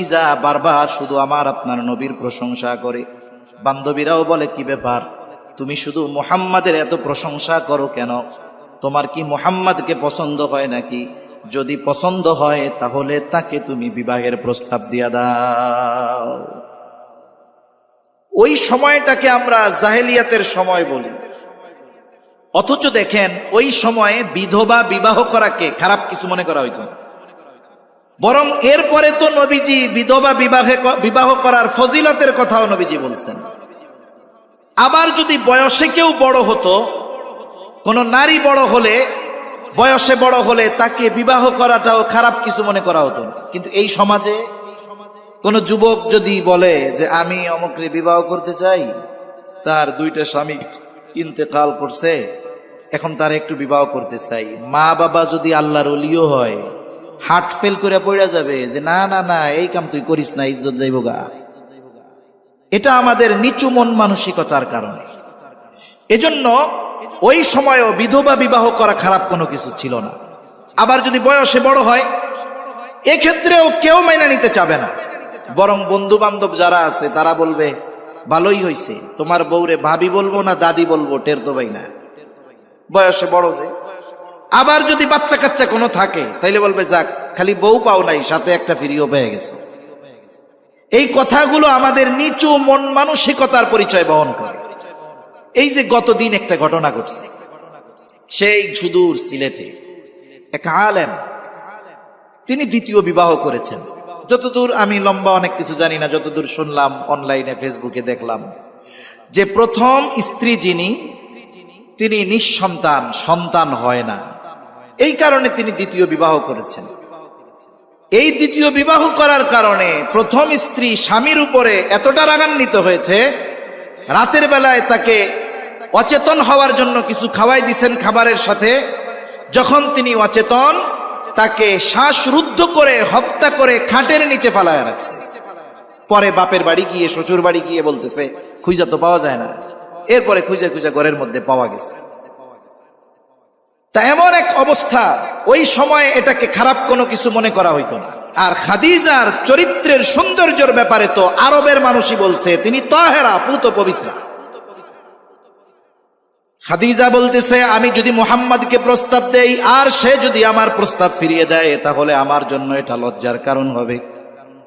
খাদিজা বারবার শুধু আমার আপনার নবীর প্রশংসা করে। বান্ধবীরাও বলে, কি ব্যাপার, তুমি শুধু মুহাম্মাদের এত প্রশংসা করো কেন? তোমার কি মুহাম্মাদকে পছন্দ হয় নাকি? যদি পছন্দ হয় তাহলে তাকে তুমি বিবাহের প্রস্তাব দিয়া দাও। ওই সময়টাকে আমরা জাহেলিয়াতের সময় বলি, অথচ দেখেন ওই সময়ে বিধবা বিবাহ করাকে খারাপ কিছু মনে করা হইত না। বরং এরপরে তো নবীজি বিধবা বিবাহ করার ফজিলতের কথাও নবীজি বলছেন। আবার যদি বয়সে কেউ বড় হতো, কোন নারী বড় হলে, বয়সে বড় হলে তাকে বিবাহ করাটাও খারাপ কিছু মনে করা হতো। কিন্তু এই সমাজে কোন যুবক যদি বলে যে আমি অমুকরে বিবাহ করতে চাই, তার 2টা স্বামী ইন্তেকাল করছে, এখন তার একটু বিবাহ করতে চাই, মা বাবা যদি আল্লাহর ওলিও হয়, হার্ট ফেল করে পড়ে যাবে যে না না না, এই কাম তুই করিস না, ইজ্জত যাইব গা। এটা আমাদের নিচু মন মানসিকতার কারণে। এজন্য ওই সময়ও বিধবা বিবাহ করা খারাপ কোনো কিছু ছিল না। আবার যদি বয়সে বড় হয়, এক্ষেত্রেও কেউ মাইনা নিতে চাবে না, বরং বন্ধু বান্ধব যারা আছে তারা বলবে ভালোই হইছে, তোমার বউরে ভাবি বলবো না দাদি বলবো, টের তো ভাই না, বয়সে বড় যে। আবার যদি বাচ্চা কাচ্চা কোনো থাকে, তাইলে বলবে যাক, খালি বউ পাও নাই, সাথে একটা ফিরিও পেয়ে গেছে। এই কথাগুলো আমাদের নিচু মন মানসিকতার পরিচয় বহন করে। এই যে গতদিন একটা ঘটনা ঘটছে, সেই সুদূর সিলেটে এক আলেম, তিনি 2য় বিবাহ করেছেন। যতদূর আমি লম্বা অনেক কিছু জানি না, যতদূর শুনলাম অনলাইনে ফেসবুকে দেখলাম যে প্রথম স্ত্রী যিনি, তিনি নিঃসন্তান, সন্তান হয় না, এই কারণে তিনি 2য় বিবাহ করেছেন। এই 2য় বিবাহ করার কারণে প্রথম স্ত্রী স্বামীর উপরে এতটা রাগান্বিত হয়েছে, রাতের বেলায় তাকে অচেতন হওয়ার জন্য কিছু খাওয়াই দিছেন খাবারের সাথে। যখন তিনি অচেতন, তাকে শ্বাসরুদ্ধ করে হত্যা করে খাটের নিচে ফালায় রাখছে। পরে বাপের বাড়ি গিয়ে, শ্বশুর বাড়ি গিয়ে বলতেছে খুঁজা তো পাওয়া যায় না। এরপরে খুঁজে খুঁজে ঘরের মধ্যে পাওয়া গেছে। তা এমন এক অবস্থা, ওই সময় এটাকে খারাপ কোনো কিছু মনে করা হইতো না। আর খাদিজার চরিত্রের সৌন্দর্যের ব্যাপারে তো আরবের মানুষই বলছে তিনি তাহেরা, পুত পবিত্রা। খাদিজা বলতেছে আমি যদি মুহাম্মাদকে প্রস্তাব দেই আর সে যদি আমার প্রস্তাব ফিরিয়ে দেয়, তাহলে আমার জন্য এটা লজ্জার কারণ হবে।